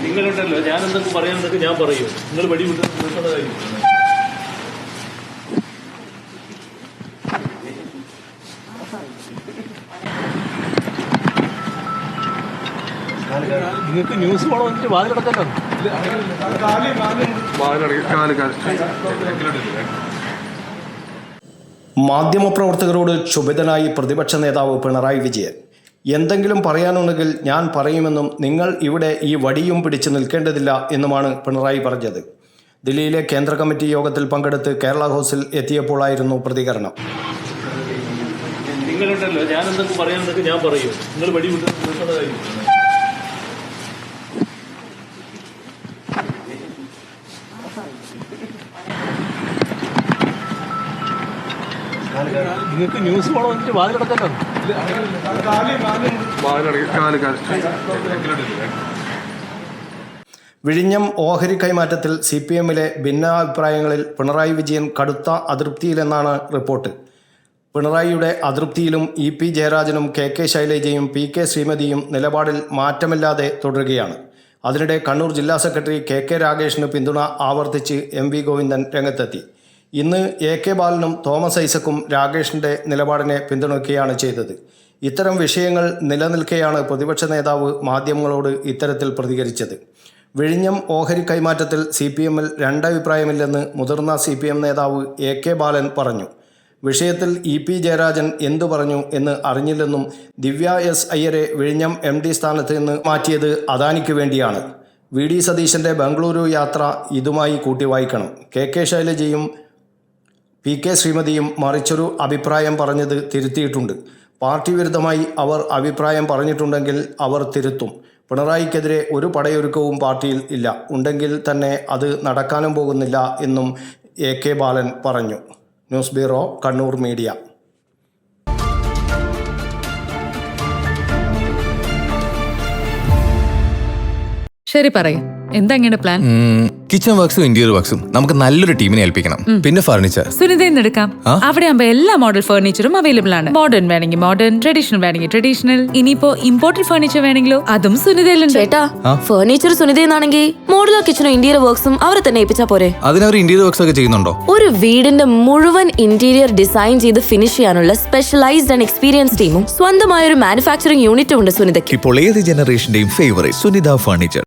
നിങ്ങളുണ്ടല്ലോ, ഞാൻ എന്തൊക്കെ പറയാനൊക്കെ ഞാൻ പറയൂ. നിങ്ങൾ വടി വിട്ട് കാര്യം നിങ്ങൾക്ക് ന്യൂസ് പോകണം വന്നിട്ട് വാതിലടക്കാൻ മാധ്യമപ്രവർത്തകരോട് ക്ഷുഭിതനായി പ്രതിപക്ഷ നേതാവ് പിണറായി വിജയൻ. എന്തെങ്കിലും പറയാനുണ്ടെങ്കിൽ ഞാൻ പറയുമെന്നും നിങ്ങൾ ഇവിടെ ഈ വടിയും പിടിച്ച് നിൽക്കേണ്ടതില്ല എന്നുമാണ് പിണറായി പറഞ്ഞത്. ദില്ലിയിലെ കേന്ദ്ര കമ്മിറ്റി യോഗത്തിൽ പങ്കെടുത്ത് കേരള ഹൗസിൽ എത്തിയപ്പോഴായിരുന്നു പ്രതികരണം. നിങ്ങളുണ്ടല്ലോ, ഞാൻ എന്തൊക്കെ പറയാനൊക്കെ ഞാൻ പറയൂ. നിങ്ങൾ വടി വിട്ട് കാര്യം നിങ്ങൾക്ക് ന്യൂസ് പോകണം വന്നിട്ട് വാതിലടക്കാൻ വിഴിഞ്ഞം ഓഹരി കൈമാറ്റത്തിൽ CPMലെ ഭിന്നാഭിപ്രായങ്ങളിൽ പിണറായി വിജയൻ കടുത്ത അതൃപ്തിയിലെന്നാണ് റിപ്പോർട്ട്. പിണറായിയുടെ അതൃപ്തിയിലും EP ജയരാജനും KK ശൈലജയും PK ശ്രീമതിയും നിലപാടിൽ മാറ്റമില്ലാതെ തുടരുകയാണ്. അതിനിടെ കണ്ണൂർ ജില്ലാ സെക്രട്ടറി KK രാഗേഷിന് പിന്തുണ ആവർത്തിച്ച് MV ഗോവിന്ദൻ രംഗത്തെത്തി. ഇന്ന് AK ബാലനും തോമസ് ഐസക്കും രാഗേഷിൻ്റെ നിലപാടിനെ പിന്തുണയ്ക്കുകയാണ് ചെയ്തത്. ഇത്തരം വിഷയങ്ങൾ നിലനിൽക്കെയാണ് പ്രതിപക്ഷ നേതാവ് മാധ്യമങ്ങളോട് ഇത്തരത്തിൽ പ്രതികരിച്ചത്. വിഴിഞ്ഞം ഓഹരി കൈമാറ്റത്തിൽ CPMൽ രണ്ടഭിപ്രായമില്ലെന്ന് മുതിർന്ന CPM നേതാവ് AK ബാലൻ പറഞ്ഞു. വിഷയത്തിൽ EP ജയരാജൻ എന്തു പറഞ്ഞു എന്ന് അറിഞ്ഞില്ലെന്നും ദിവ്യ S അയ്യരെ വിഴിഞ്ഞം MD സ്ഥാനത്ത് നിന്ന് മാറ്റിയത് അദാനിക്ക് വേണ്ടിയാണ്. VD സതീശൻ്റെ ബംഗളൂരു യാത്ര ഇതുമായി കൂട്ടി വായിക്കണം. KK ശൈലജയും PK ശ്രീമതിയും മറിച്ചൊരു അഭിപ്രായം പറഞ്ഞത് തിരുത്തിയിട്ടുണ്ട്. പാർട്ടി വിരുദ്ധമായി അവർ അഭിപ്രായം പറഞ്ഞിട്ടുണ്ടെങ്കിൽ അവർ തിരുത്തും. പിണറായിക്കെതിരെ ഒരു പടയൊരുക്കവും പാർട്ടിയിൽ ഇല്ല, ഉണ്ടെങ്കിൽ തന്നെ അത് നടക്കാനും പോകുന്നില്ല എന്നും AK ബാലൻ പറഞ്ഞു. News bureau, Kannur media. ശരി, പറയും എന്താ ഇങ്ങനെ പ്ലാൻ? കിച്ചൺ വർക്സും ഇന്റീരിയർ വർക്സും നമുക്ക് നല്ലൊരു ടീമിനെ ഏൽപ്പിക്കണം. പിന്നെ ഫർണിച്ചർ സുനിതയിൽ നിന്ന് എടുക്കാം. അവിടെ ആകുമ്പോ എല്ലാ മോഡൽ ഫർണിച്ചറും അവൈലബിൾ ആണ്. മോഡേൺ വേണമെങ്കിൽ മോഡേൺ, ട്രഡീഷണൽ വേണമെങ്കിൽ ട്രഡീഷണൽ. ഇനിയിപ്പോ ഇമ്പോർട്ടഡ് ഫർണിച്ചർ വേണമെങ്കിലോ അതും സുനിതയിലുണ്ട്. ചേട്ടാ, ഫർണിച്ചർ സുനിതയെന്നാണെങ്കിൽ മോഡുലർ കിച്ചണും ഇന്റീരിയർ വർക്സും അവരെ തന്നെ ഏൽപ്പിച്ചാ പോരെ? അതിനവർ ഇന്റീരിയർ വർക്സ് ഒക്കെ ചെയ്യുന്നുണ്ടോ? ഒരു വീടിന്റെ മുഴുവൻ ഇന്റീരിയർ ഡിസൈൻ ചെയ്ത് ഫിനിഷ് ചെയ്യാനുള്ള സ്പെഷ്യലൈസ്ഡ് ആൻഡ് എക്സ്പീരിയൻസ് ടീമും സ്വന്തമായ ഒരു മാനുഫാക്ചറിംഗ് യൂണിറ്റും ഉണ്ട് സുനിതയ്ക്ക്. ഇപ്പോൾ ഏത് ജനറേഷന്റെയും ഫേവറേറ്റ് സുനിത ഫർണിച്ചർ.